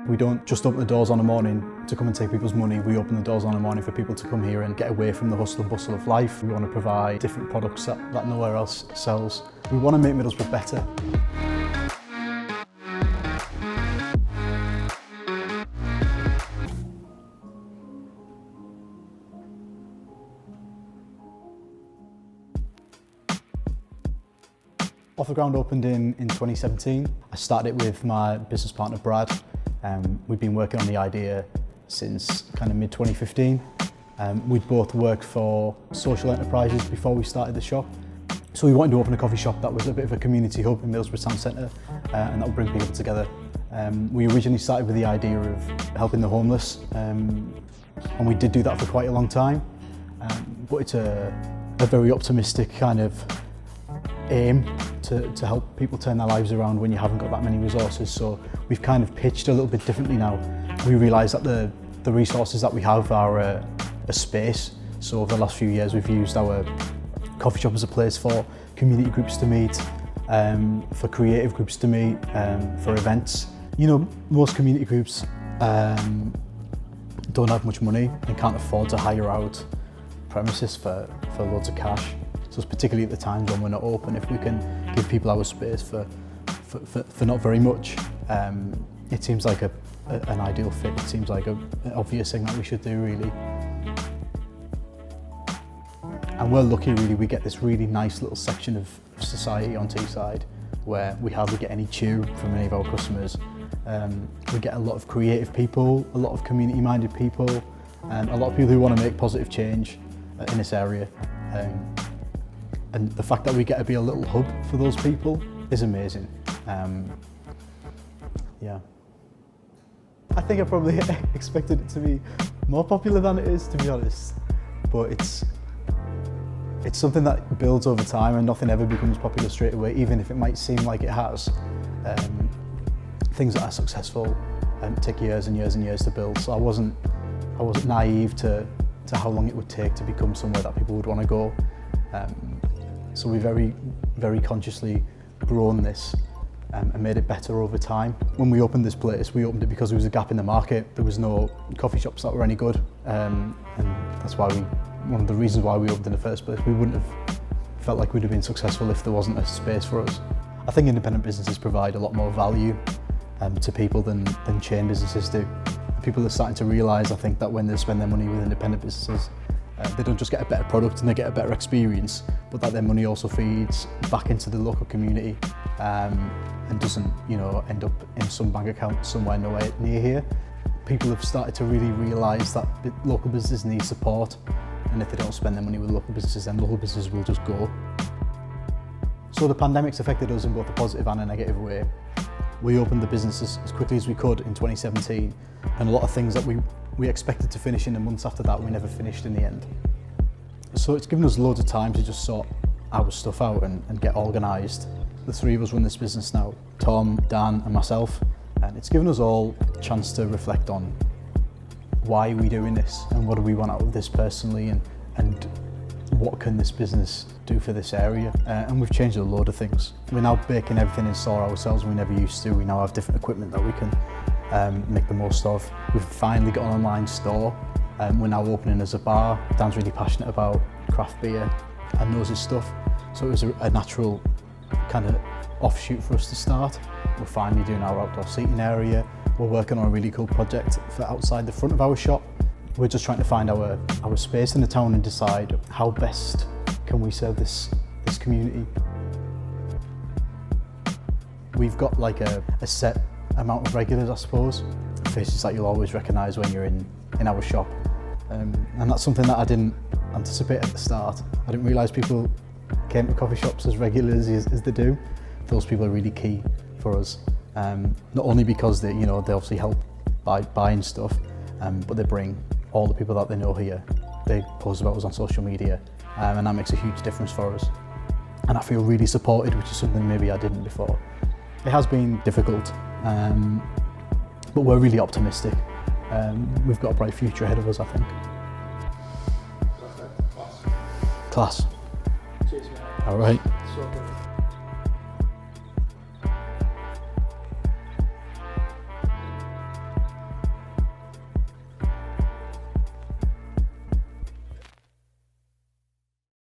We don't just open the doors on a morning to come and take people's money. We open the doors on a morning for people to come here and get away from the hustle and bustle of life. We want to provide different products that nowhere else sells. We want to make Middlesbrough better. Off the Ground opened in 2017. I started it with my business partner Brad. We'd been working on the idea since kind of mid-2015. We'd both worked for social enterprises before we started the shop. So we wanted to open a coffee shop that was a bit of a community hub in Middlesbrough town centre, and that would bring people together. We originally started with the idea of helping the homeless, and we did do that for quite a long time. But it's a very optimistic kind of aim to help people turn their lives around when you haven't got that many resources. So we've kind of pitched a little bit differently now. We realise that the resources that we have are a space. So over the last few years we've used our coffee shop as a place for community groups to meet, for creative groups to meet, for events. You know, most community groups don't have much money and can't afford to hire out premises for loads of cash. So it's particularly at the times when we're not open, if we can give people our space for not very much, it seems like an ideal fit. It seems like an obvious thing that we should do, really. And we're lucky, really. We get this really nice little section of society on Teesside where we hardly get any chew from any of our customers. We get a lot of creative people, a lot of community-minded people, and a lot of people who want to make positive change in this area. And the fact that we get to be a little hub for those people is amazing. Yeah. I think I probably expected it to be more popular than it is, to be honest. But it's something that builds over time, and nothing ever becomes popular straight away, even if it might seem like it has. Things that are successful take years and years and years to build. So I wasn't naive to how long it would take to become somewhere that people would want to go. So we very, very consciously grown this and made it better over time. When we opened this place, we opened it because there was a gap in the market. There was no coffee shops that were any good, and that's why one of the reasons why we opened in the first place. We wouldn't have felt like we'd have been successful if there wasn't a space for us. I think independent businesses provide a lot more value to people than chain businesses do. People are starting to realise, I think, that when they spend their money with independent businesses, they don't just get a better product and they get a better experience, but that their money also feeds back into the local community and doesn't, you know, end up in some bank account somewhere nowhere near here. People have started to really realise that local businesses need support, and if they don't spend their money with local businesses, then local businesses will just go. So the pandemic's affected us in both a positive and a negative way. We opened the business as quickly as we could in 2017, and a lot of things that we expected to finish in the months after that, we never finished in the end. So it's given us loads of time to just sort our stuff out and get organised. The three of us run this business now, Tom, Dan and myself, and it's given us all a chance to reflect on why are we doing this and what do we want out of this personally, and what can this business do for this area. And we've changed a load of things. We're now baking everything in store ourselves. We never used to. We now have different equipment that we can make the most of. We've finally got an online store. We're now opening as a bar. Dan's really passionate about craft beer and knows his stuff. So it was a natural kind of offshoot for us to start. We're finally doing our outdoor seating area. We're working on a really cool project for outside the front of our shop. We're just trying to find our space in the town and decide how best can we serve this community. We've got like a set amount of regulars, I suppose. Faces that you'll always recognise when you're in our shop. And that's something that I didn't anticipate at the start. I didn't realise people came to coffee shops as regularly as they do. Those people are really key for us. Not only because they obviously help by buying stuff, but they bring all the people that they know here. They post about us on social media, and that makes a huge difference for us. And I feel really supported, which is something maybe I didn't before. It has been difficult, but we're really optimistic. We've got a bright future ahead of us, I think. Class. Class. Cheers, mate. All right. So good.